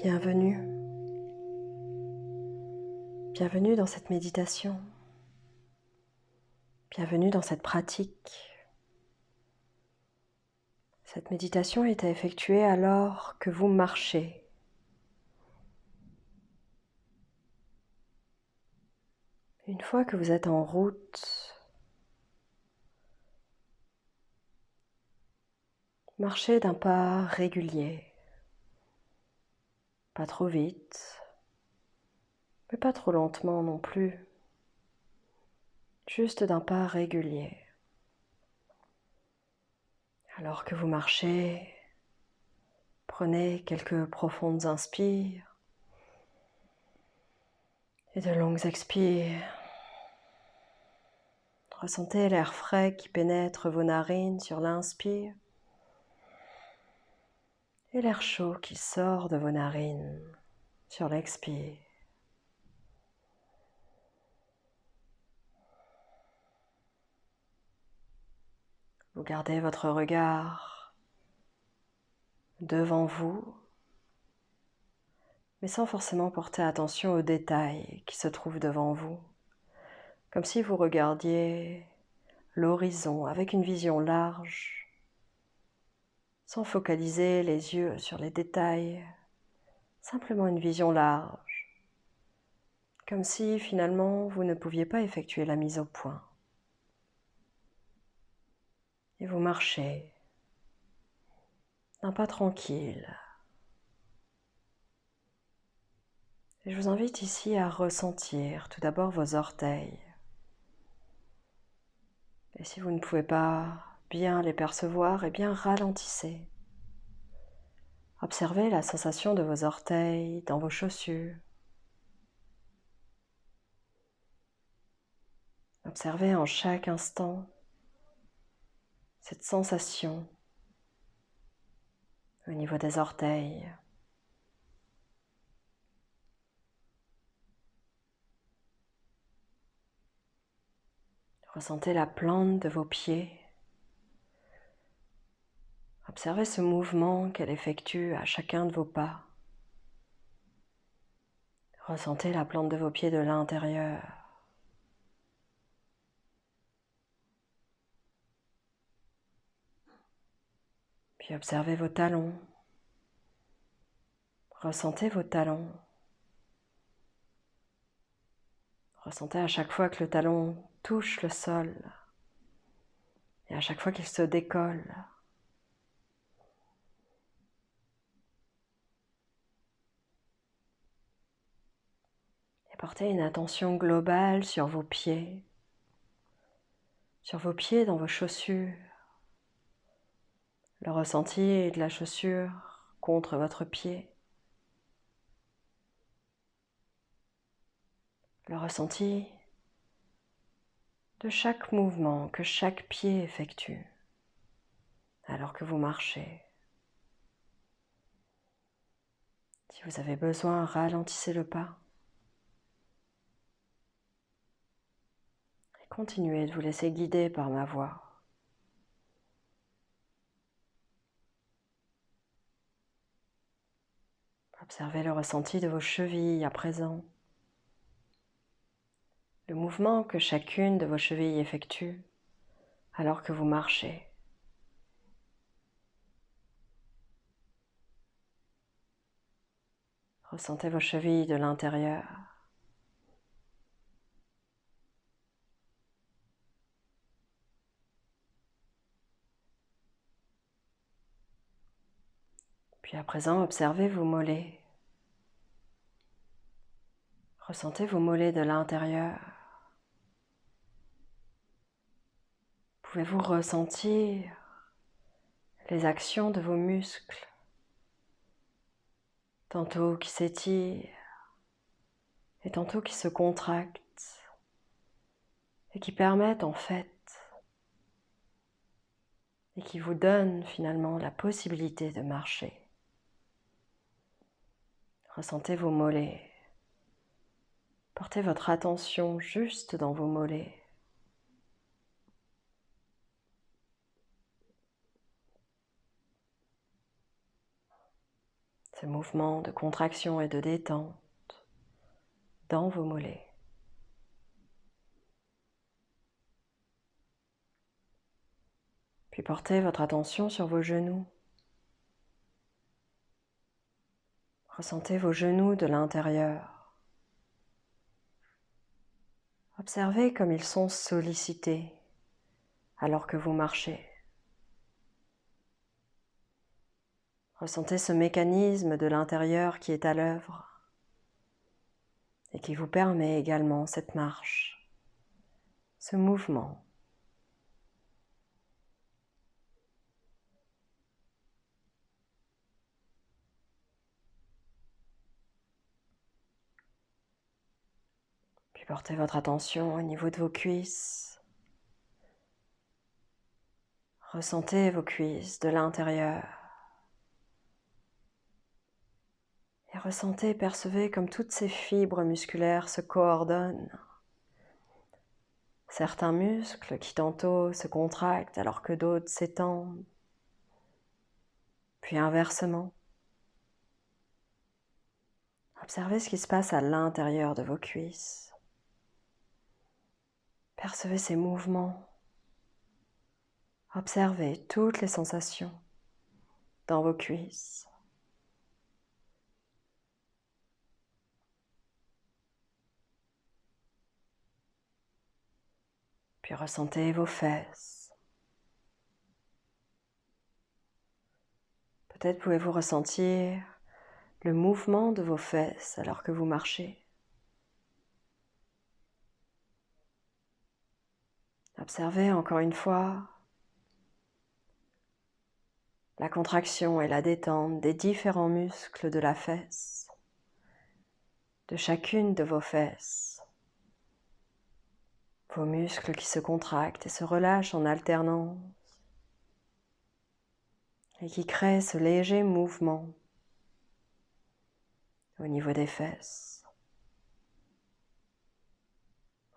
Bienvenue. Bienvenue dans cette méditation. Bienvenue dans cette pratique. Cette méditation est à effectuer alors que vous marchez. Une fois que vous êtes en route, marchez d'un pas régulier. Pas trop vite, mais pas trop lentement non plus. Juste d'un pas régulier. Alors que vous marchez, prenez quelques profondes inspires et de longues expires. Ressentez l'air frais qui pénètre vos narines sur l'inspire et l'air chaud qui sort de vos narines sur l'expire. Vous gardez votre regard devant vous, mais sans forcément porter attention aux détails qui se trouvent devant vous, comme si vous regardiez l'horizon avec une vision large, sans focaliser les yeux sur les détails, simplement une vision large, comme si finalement vous ne pouviez pas effectuer la mise au point. Et vous marchez d'un pas tranquille. Et je vous invite ici à ressentir tout d'abord vos orteils. Et si vous ne pouvez pas bien les percevoir, eh bien ralentissez. Observez la sensation de vos orteils dans vos chaussures. Observez en chaque instant cette sensation au niveau des orteils. Ressentez la plante de vos pieds. Observez ce mouvement qu'elle effectue à chacun de vos pas. Ressentez la plante de vos pieds de l'intérieur. Puis observez vos talons. Ressentez vos talons. Ressentez à chaque fois que le talon touche le sol et à chaque fois qu'il se décolle. Et portez une attention globale sur vos pieds dans vos chaussures. Le ressenti de la chaussure contre votre pied. Le ressenti de chaque mouvement que chaque pied effectue alors que vous marchez. Si vous avez besoin, ralentissez le pas. Et continuez de vous laisser guider par ma voix. Observez le ressenti de vos chevilles à présent. Le mouvement que chacune de vos chevilles effectue alors que vous marchez. Ressentez vos chevilles de l'intérieur. Puis à présent, observez vos mollets. Ressentez vos mollets de l'intérieur. Pouvez-vous ressentir les actions de vos muscles, tantôt qui s'étirent et tantôt qui se contractent et qui permettent en fait et qui vous donnent finalement la possibilité de marcher. Ressentez vos mollets. Portez votre attention juste dans vos mollets. Ces mouvements de contraction et de détente dans vos mollets. Puis portez votre attention sur vos genoux. Ressentez vos genoux de l'intérieur. Observez comme ils sont sollicités alors que vous marchez. Ressentez ce mécanisme de l'intérieur qui est à l'œuvre et qui vous permet également cette marche, ce mouvement. Puis portez votre attention au niveau de vos cuisses. Ressentez vos cuisses de l'intérieur. Et ressentez, percevez comme toutes ces fibres musculaires se coordonnent. Certains muscles qui tantôt se contractent alors que d'autres s'étendent. Puis inversement. Observez ce qui se passe à l'intérieur de vos cuisses. Percevez ces mouvements. Observez toutes les sensations dans vos cuisses. Puis ressentez vos fesses. Peut-être pouvez-vous ressentir le mouvement de vos fesses alors que vous marchez. Observez encore une fois la contraction et la détente des différents muscles de la fesse, de chacune de vos fesses. Vos muscles qui se contractent et se relâchent en alternance et qui créent ce léger mouvement au niveau des fesses.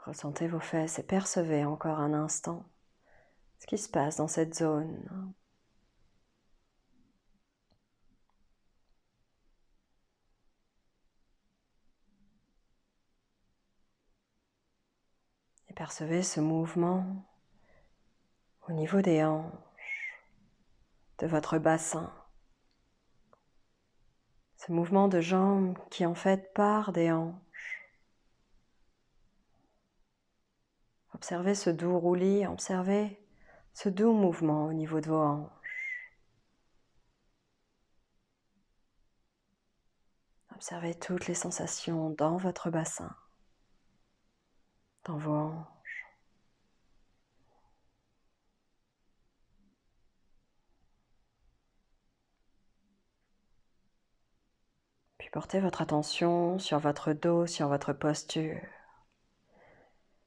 Ressentez vos fesses et percevez encore un instant ce qui se passe dans cette zone. Et percevez ce mouvement au niveau des hanches, de votre bassin. Ce mouvement de jambes qui en fait part des hanches. Observez ce doux roulis, observez ce doux mouvement au niveau de vos hanches. Observez toutes les sensations dans votre bassin, dans vos hanches. Puis portez votre attention sur votre dos, sur votre posture.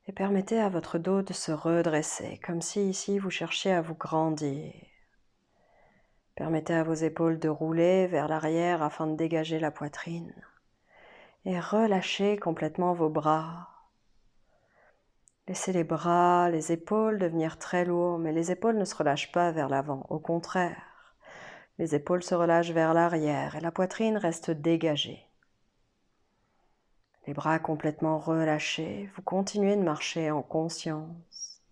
Et permettez à votre dos de se redresser, comme si ici vous cherchiez à vous grandir. Permettez à vos épaules de rouler vers l'arrière afin de dégager la poitrine. Et relâchez complètement vos bras. Laissez les bras, les épaules devenir très lourds, mais les épaules ne se relâchent pas vers l'avant, au contraire. Les épaules se relâchent vers l'arrière et la poitrine reste dégagée. Les bras complètement relâchés, vous continuez de marcher en conscience.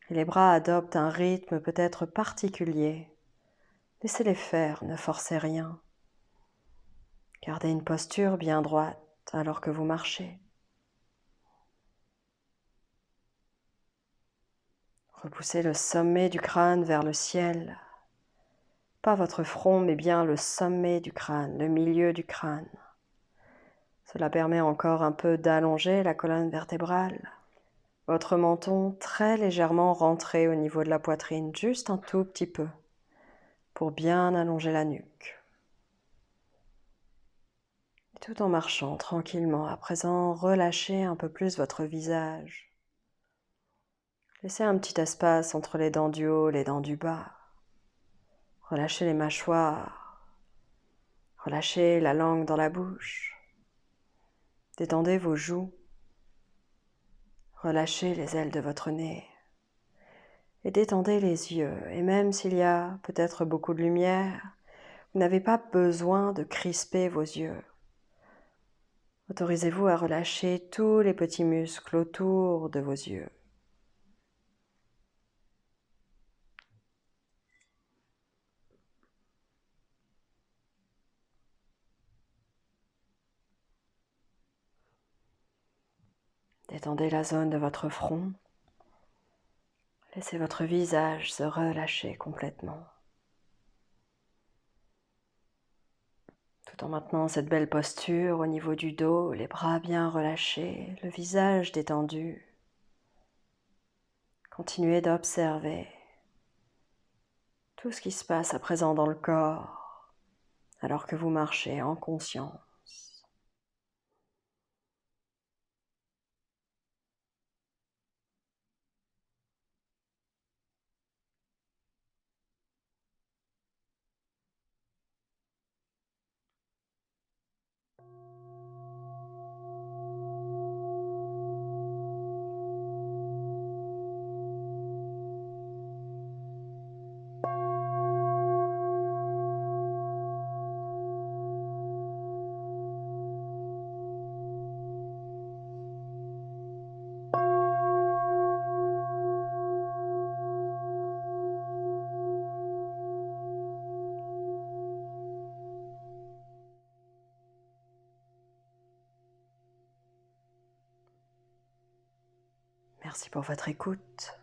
Et les bras adoptent un rythme peut-être particulier. Laissez-les faire, ne forcez rien. Gardez une posture bien droite alors que vous marchez. Repoussez le sommet du crâne vers le ciel. Pas votre front, mais bien le sommet du crâne, le milieu du crâne. Cela permet encore un peu d'allonger la colonne vertébrale. Votre menton très légèrement rentré au niveau de la poitrine, juste un tout petit peu, pour bien allonger la nuque. Et tout en marchant tranquillement, à présent, relâchez un peu plus votre visage. Laissez un petit espace entre les dents du haut et les dents du bas. Relâchez les mâchoires. Relâchez la langue dans la bouche. Détendez vos joues. Relâchez les ailes de votre nez. Et détendez les yeux. Et même s'il y a peut-être beaucoup de lumière, Vous n'avez pas besoin de crisper vos yeux. Autorisez-vous à relâcher tous les petits muscles autour de vos yeux. Détendez la zone de votre front. Laissez votre visage se relâcher complètement. Tout en maintenant cette belle posture au niveau du dos, les bras bien relâchés, le visage détendu. Continuez d'observer tout ce qui se passe à présent dans le corps alors que vous marchez en conscience. Merci pour votre écoute.